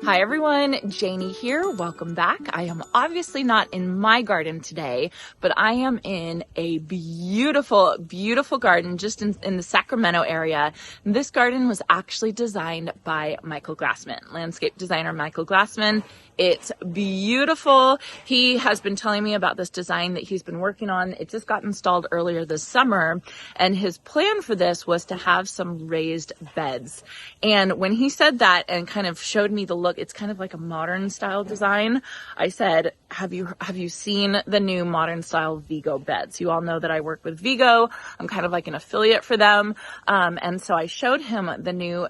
Hi everyone, Janey here. Welcome back. I am obviously not in my garden today, but I am in a beautiful, beautiful garden just in the Sacramento area. This garden was actually designed by Michael Glassman, landscape designer Michael Glassman. It's beautiful. He has been telling me about this design that he's been working on. It just got installed earlier this summer, and his plan for this was to have some raised beds. And when he said that and kind of showed me the look, it's kind of like a modern style design. I said, have you seen the new modern style Vego beds? You all know that I work with Vego. I'm kind of like an affiliate for them. And so I showed him the new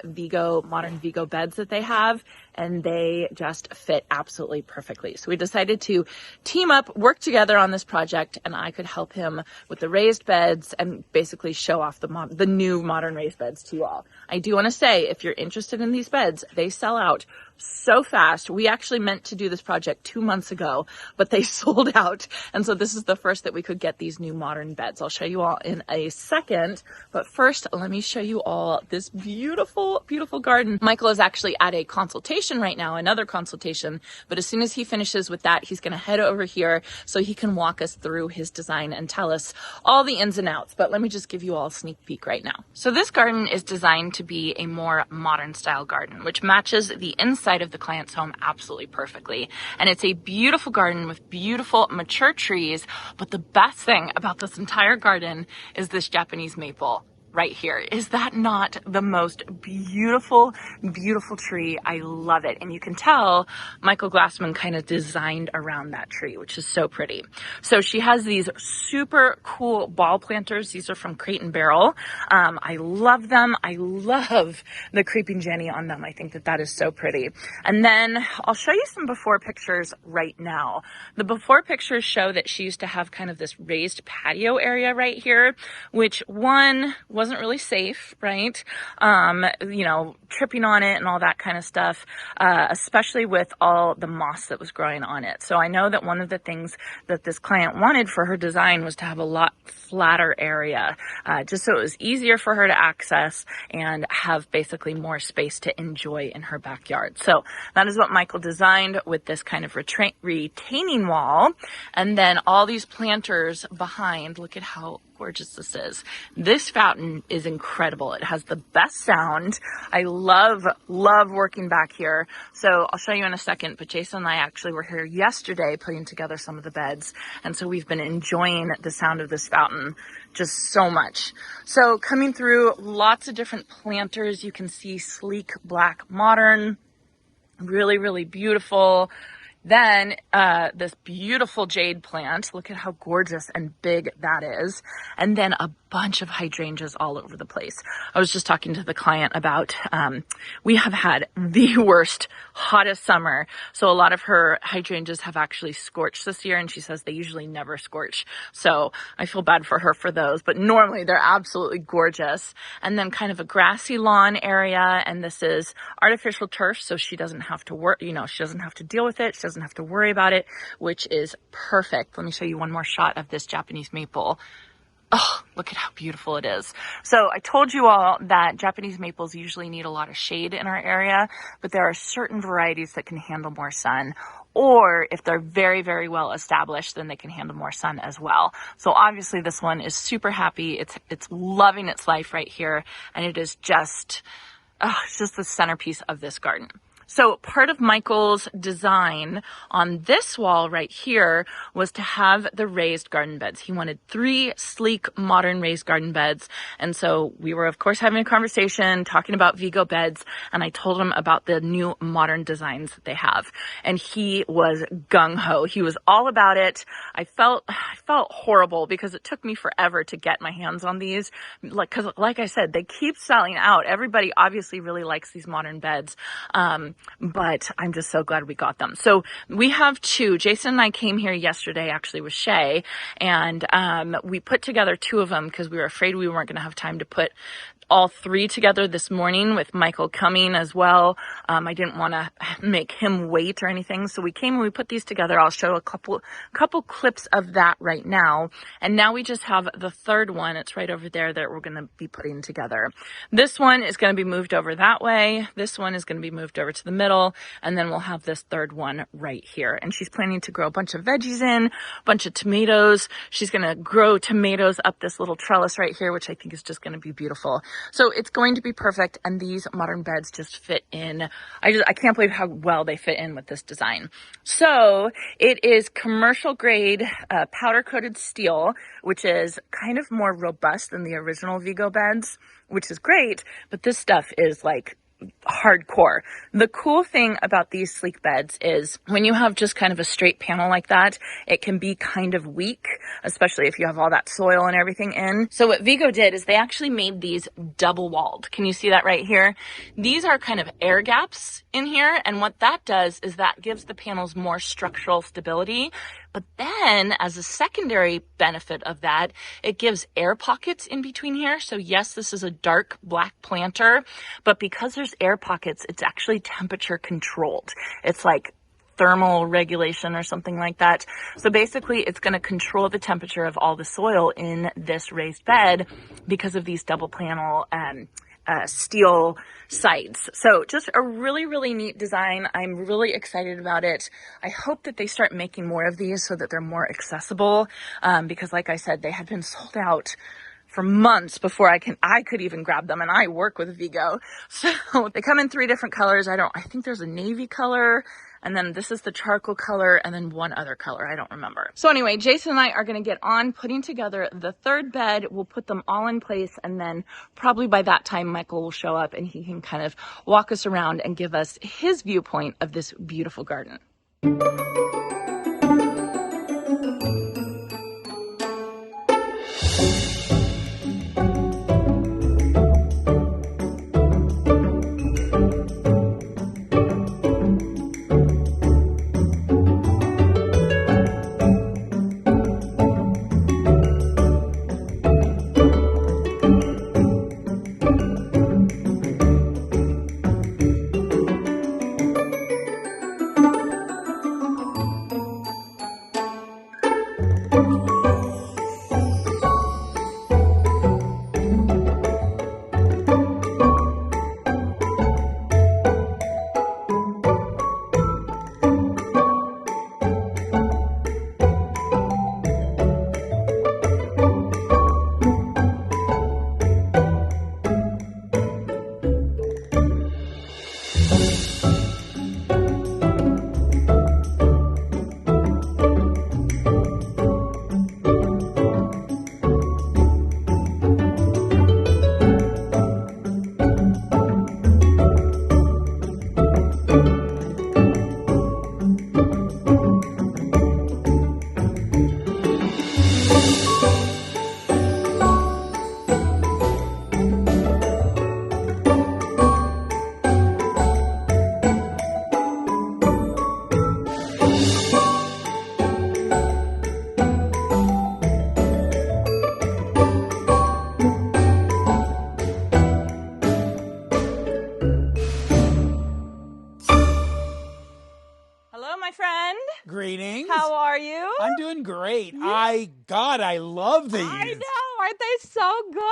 modern Vego beds that they have, and they just fit absolutely perfectly. So we decided to team up, work together on this project, and I could help him with the raised beds and basically show off the new modern raised beds to you all. I do want to say, if you're interested in these beds, they sell out so fast. We actually meant to do this project 2 months ago, but they sold out. And so this is the first that we could get these new modern beds. I'll show you all in a second, but first let me show you all this beautiful, beautiful garden. Michael is actually at a consultation right now, another consultation, but as soon as he finishes with that, he's going to head over here so he can walk us through his design and tell us all the ins and outs. But let me just give you all a sneak peek right now. So this garden is designed to be a more modern style garden, which matches the inside of the client's home absolutely perfectly. And it's a beautiful garden with beautiful mature trees, but the best thing about this entire garden is this Japanese maple right here. Is that not the most beautiful, beautiful tree? I love it. And you can tell Michael Glassman kind of designed around that tree, which is so pretty. So she has these super cool ball planters. These are from Crate and Barrel. I love them. I love the creeping Jenny on them. I think that is so pretty. And then I'll show you some before pictures right now. The before pictures show that she used to have kind of this raised patio area right here, which wasn't really safe, right? Tripping on it and all that kind of stuff, especially with all the moss that was growing on it. So I know that one of the things that this client wanted for her design was to have a lot flatter area, just so it was easier for her to access and have basically more space to enjoy in her backyard. So that is what Michael designed with this kind of retaining wall. And then all these planters behind. Look at how gorgeous this is. This fountain is incredible. It has the best sound. I love working back here. So I'll show you in a second, but Jason and I actually were here yesterday putting together some of the beds. And so we've been enjoying the sound of this fountain just so much. So coming through lots of different planters, you can see sleek, black, modern, really, really beautiful. Then this beautiful jade plant. Look at how gorgeous and big that is. And then a bunch of hydrangeas all over the place. I was just talking to the client about, we have had the worst, hottest summer. So a lot of her hydrangeas have actually scorched this year, and she says they usually never scorch. So I feel bad for her for those, but normally they're absolutely gorgeous. And then kind of a grassy lawn area. And this is artificial turf, so she doesn't have to work, she doesn't have to deal with it. She doesn't have to worry about it, which is perfect. Let me show you one more shot of this Japanese maple. Oh, look at how beautiful it is. So I told you all that Japanese maples usually need a lot of shade in our area, but there are certain varieties that can handle more sun, or if they're very, very well established, then they can handle more sun as well. So obviously this one is super happy. It's loving its life right here, and it is just the centerpiece of this garden. So part of Michael's design on this wall right here was to have the raised garden beds. He wanted 3 sleek, modern raised garden beds. And so we were, of course, having a conversation, talking about Vego beds, and I told him about the new modern designs that they have. And he was gung-ho. He was all about it. I felt horrible because it took me forever to get my hands on these. Because like I said, they keep selling out. Everybody obviously really likes these modern beds. But I'm just so glad we got them. So we have 2. Jason and I came here yesterday actually with Shay, and we put together 2 of them because we were afraid we weren't going to have time to put all 3 together this morning with Michael coming as well. I didn't want to make him wait or anything. So we came and we put these together. I'll show a couple clips of that right now. And now we just have the 3rd one. It's right over there that we're going to be putting together. This one is going to be moved over that way. This one is going to be moved over to the middle, and then we'll have this third one right here. And she's planning to grow a bunch of veggies in, a bunch of tomatoes. She's going to grow tomatoes up this little trellis right here, which I think is just going to be beautiful. So it's going to be perfect. And these modern beds just fit in. I can't believe how well they fit in with this design. So it is commercial grade powder coated steel, which is kind of more robust than the original Vego beds, which is great, but this stuff is like hardcore. The cool thing about these sleek beds is when you have just kind of a straight panel like that, it can be kind of weak, especially if you have all that soil and everything in. So what Vego did is they actually made these double walled. Can you see that right here? These are kind of air gaps in here, and what that does is that gives the panels more structural stability. But then as a secondary benefit of that, it gives air pockets in between here. So yes, this is a dark black planter, but because there's air pockets, it's actually temperature controlled. It's like thermal regulation or something like that. So basically it's going to control the temperature of all the soil in this raised bed because of these double panel steel sides. So just a really, really neat design. I'm really excited about it. I hope that they start making more of these so that they're more accessible, because like I said, they had been sold out for months before I could even grab them, and I work with Vego. So they come in 3 different colors. I think there's a navy color, and then this is the charcoal color, and then one other color. I don't remember. So anyway, Jason and I are going to get on putting together the third bed. We'll put them all in place, and then probably by that time, Michael will show up and he can kind of walk us around and give us his viewpoint of this beautiful garden. Greetings. How are you? I'm doing great. Yeah. God, I love these. I know. Aren't they so good?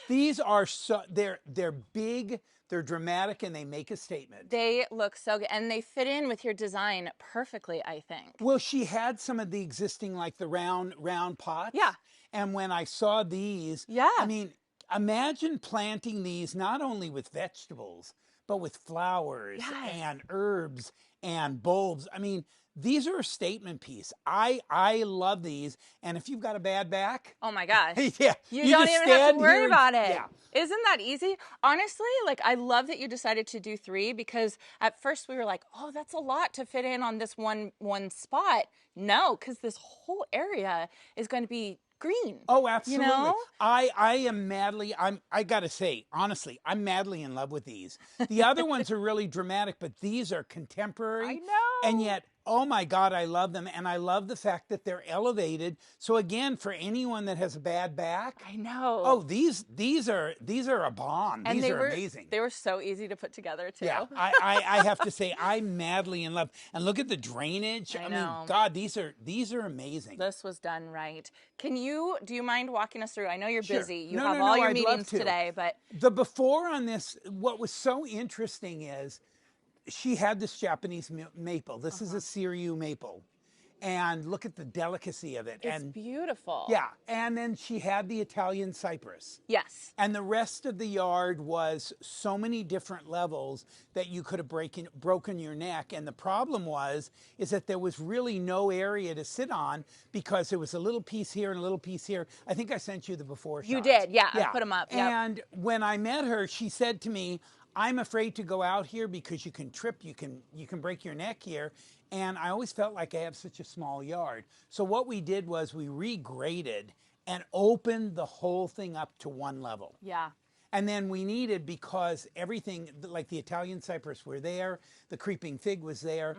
These are so, they're big, they're dramatic, and they make a statement. They look so good, and they fit in with your design perfectly, I think. Well, she had some of the existing, like the round pots. Yeah. And when I saw these, yeah. I mean, imagine planting these not only with vegetables, but with flowers yes. and herbs and bulbs. I mean, these are a statement piece. I love these. And if you've got a bad back, oh my gosh. yeah. You don't even have to worry about it. Yeah. Isn't that easy? Honestly, like I love that you decided to do 3 because at first we were like, oh, that's a lot to fit in on this one spot. No, because this whole area is going to be green. Oh, absolutely. You know? I am madly, I got to say, honestly, I'm madly in love with these. The other ones are really dramatic, but these are contemporary. I know. And yet, oh my God, I love them. And I love the fact that they're elevated. So again, for anyone that has a bad back. I know. Oh, these are a bomb. And these are amazing. They were so easy to put together too. Yeah, I have to say, I'm madly in love. And look at the drainage. I mean, God, these are amazing. This was done right. Do you mind walking us through? I know you're Sure. busy. You have all your meetings today, but the before on this, what was so interesting is she had this Japanese maple. This is a Siriu maple. And look at the delicacy of it. It's beautiful. Yeah, and then she had the Italian cypress. Yes. And the rest of the yard was so many different levels that you could have broken your neck. And the problem is that there was really no area to sit on because there was a little piece here and a little piece here. I think I sent you the before shots. You did, yeah. I put them up. Yep. And when I met her, she said to me, I'm afraid to go out here because you can trip, you can break your neck here. And I always felt like I have such a small yard. So what we did was we regraded and opened the whole thing up to one level. Yeah. And then we needed, because everything, like the Italian cypress were there, the creeping fig was there,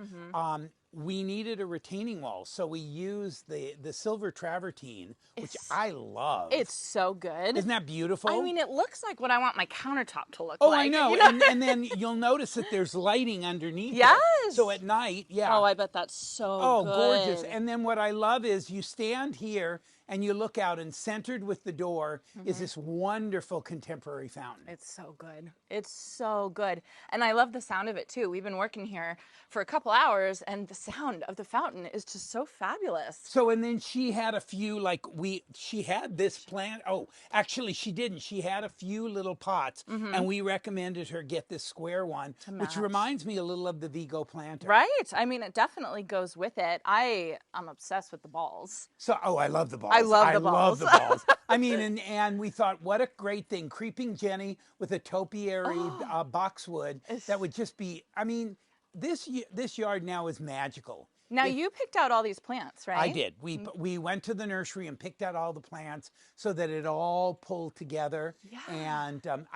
we needed a retaining wall. So we used the silver travertine, which I love. It's so good. Isn't that beautiful? I mean, it looks like what I want my countertop to look like. Oh, I know. You know? And then you'll notice that there's lighting underneath Yes. it. So at night, yeah. Oh, I bet that's so good. Gorgeous. And then what I love is you stand here and you look out, and centered with the door is this wonderful contemporary fountain. It's so good. It's so good. And I love the sound of it too. We've been working here for a couple hours and the sound of the fountain is just so fabulous. So, and then she had a few, she had this plant. Oh, actually she didn't. She had a few little pots and we recommended her get this square one, which reminds me a little of the Vego planter. Right. I mean, it definitely goes with it. I'm obsessed with the balls. So, I love the balls. I love the balls. I mean, and we thought, what a great thing. Creeping Jenny with a topiary boxwood. That would just be, I mean, this yard now is magical. Now, you picked out all these plants, right? I did. We went to the nursery and picked out all the plants so that it all pulled together. Yeah. And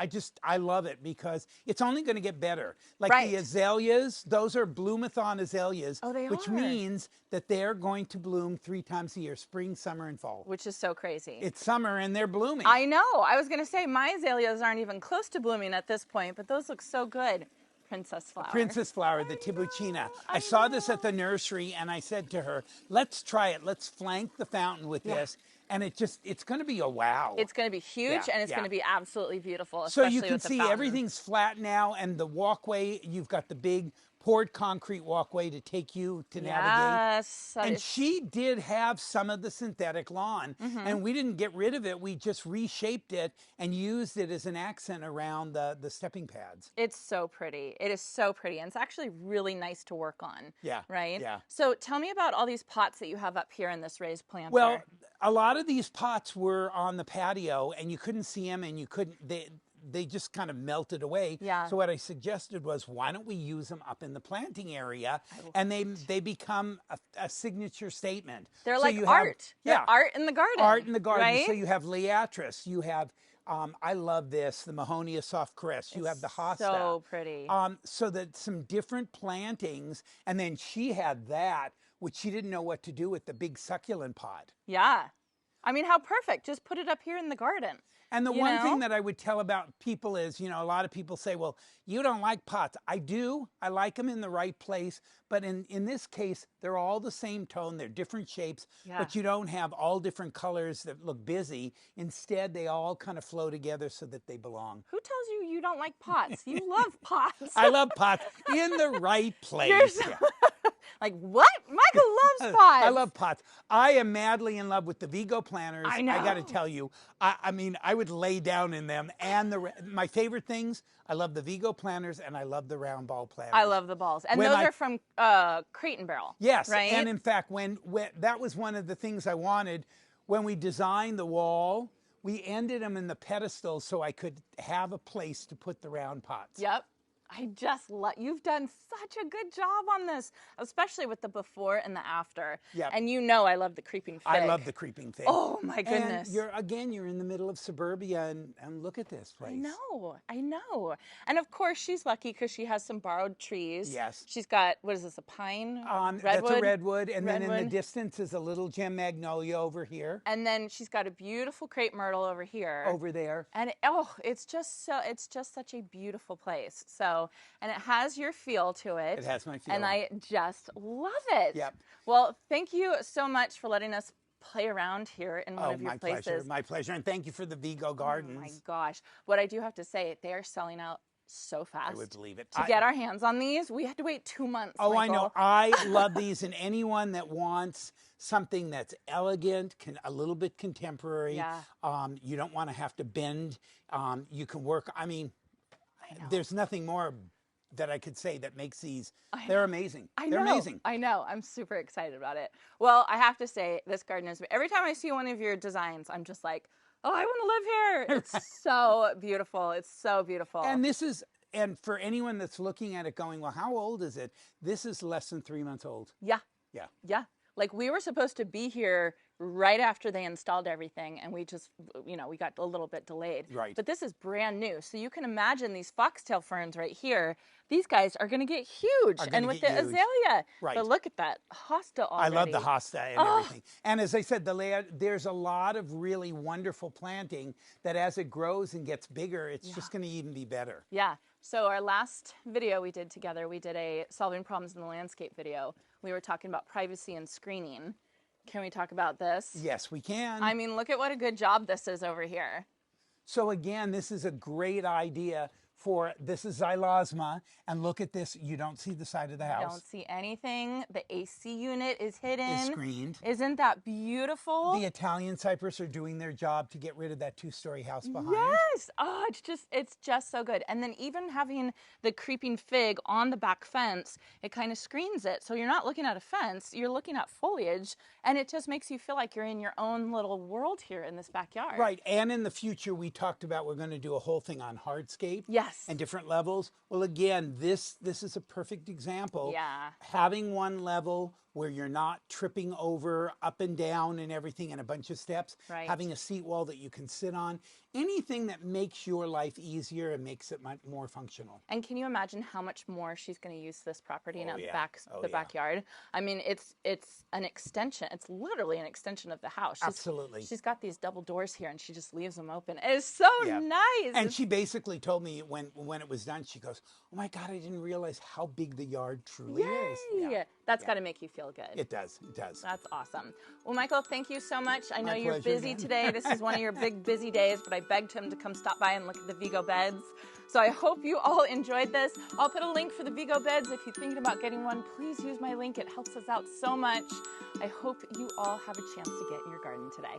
I love it because it's only going to get better. Like the azaleas, those are bloomathon azaleas. Oh, they which are. means that they're going to bloom 3 times a year, spring, summer, and fall. Which is so crazy. It's summer and they're blooming. I know. I was going to say my azaleas aren't even close to blooming at this point, but those look so good. Princess flower. Princess flower, the Tibucina. I saw this at the nursery and I said to her, let's try it. Let's flank the fountain with this. And it's going to be a wow. It's going to be huge and it's going to be absolutely beautiful. So you can see everything's flat now, and the walkway, you've got the big poured concrete walkway to take you to navigate. Yes. And she did have some of the synthetic lawn, and we didn't get rid of it. We just reshaped it and used it as an accent around the stepping pads. It's so pretty. It is so pretty, and it's actually really nice to work on. Yeah. Right? Yeah. So tell me about all these pots that you have up here in this raised planter. Well, a lot of these pots were on the patio, and you couldn't see them, and you couldn't... They just kind of melted away. Yeah. So what I suggested was, why don't we use them up in the planting area? And they become a signature statement. They're like art. They're art in the garden. Art in the garden. Right? So you have Liatris. You have, I love this, the Mahonia soft caress. You have the Hosta. So pretty. So that some different plantings. And then she had that, which she didn't know what to do with, the big succulent pot. Yeah. I mean, how perfect. Just put it up here in the garden. And the one thing that I would tell about people is, a lot of people say, well, you don't like pots. I do. I like them in the right place. But in this case, they're all the same tone. They're different shapes. Yeah. But you don't have all different colors that look busy. Instead, they all kind of flow together so that they belong. Who tells you you don't like pots? You love pots. I love pots in the right place. You're so like, what? Michael loves pots. I love pots. I am madly in love with the Vego planters. I know. I got to tell you, I mean, I would lay down in them. And my favorite things, I love the Vego planters and I love the round ball planters. I love the balls. And those are from Crate and Barrel. Yes. Right? And in fact, when that was one of the things I wanted when we designed the wall. We ended them in the pedestal so I could have a place to put the round pots. Yep. I just love, you've done such a good job on this, especially with the before and the after. Yep. And I love the creeping fig. I love the creeping fig. Oh my goodness. And you're in the middle of suburbia and look at this place. I know. And of course she's lucky because she has some borrowed trees. Yes. She's got, what is this, a pine? Redwood? That's a redwood. And then in the distance is a little gem magnolia over here. And then she's got a beautiful crepe myrtle over here. Over there. And it's just such a beautiful place. So, and it has your feel to it. It has my feel. And I just love it. Yep. Well, thank you so much for letting us play around here in one of your places. My pleasure. And thank you for the Vego Gardens. Oh my gosh. What I do have to say, they are selling out so fast. I would believe it. To get our hands on these, we had to wait 2 months. Oh, Michael. I know. I love these, and anyone that wants something that's elegant, a little bit contemporary, Yeah. You don't want to have to bend. You can work. I mean, I know. there's nothing more that I could say that makes these. They're amazing. They're amazing. I know. I'm super excited about it. Well, I have to say, this garden is, every time I see one of your designs, I'm just like, oh, I want to live here. It's so beautiful. It's so beautiful. And this is, and for anyone that's looking at it going, well, how old is it? This is less than 3 months old. Yeah. Yeah. Yeah. Like, we were supposed to be here right after they installed everything, and we just, we got a little bit delayed. Right. But this is brand new. So you can imagine these foxtail ferns right here. These guys are going to get huge. And with the azalea. Right. But look at that hosta already. I love the hosta and everything. And as I said, there's a lot of really wonderful planting that as it grows and gets bigger, it's just going to even be better. Yeah. So our last video we did together, we did a solving problems in the landscape video. We were talking about privacy and screening. Can we talk about this? Yes, we can. I mean, look at what a good job this is over here. So again, this is a great idea for, this is xylosma, and look at this, you don't see the side of the house. Don't see anything. The AC unit is hidden. Is screened. Isn't that beautiful? The Italian cypress are doing their job to get rid of that 2-story house behind. Yes. Oh, it's just so good. And then even having the creeping fig on the back fence, it kind of screens it. So you're not looking at a fence, you're looking at foliage, and it just makes you feel like you're in your own little world here in this backyard. Right. And in the future, we talked about we're going to do a whole thing on hardscape. Yes. And different levels. Well, again, this is a perfect example. Yeah. Having one level where you're not tripping over up and down and everything and a bunch of steps. Right. Having a seat wall that you can sit on. Anything that makes your life easier and makes it much more functional. And can you imagine how much more she's going to use this property in the yeah. backyard? I mean, it's an extension. It's literally an extension of the house. Absolutely. She's got these double doors here, and she just leaves them open. It's so nice. And she basically told me when it was done, she goes, "Oh my God, I didn't realize how big the yard truly is." Yeah. That's got to make you feel good. It does. It does. That's awesome. Well, Michael, thank you so much. I know My you're pleasure, busy Dan. today. This is one of your big busy days, but I begged him to come stop by and look at the Vego beds. So I hope you all enjoyed this. I'll put a link for the Vego beds. If you're thinking about getting one, please use my link. It helps us out so much. I hope you all have a chance to get in your garden today.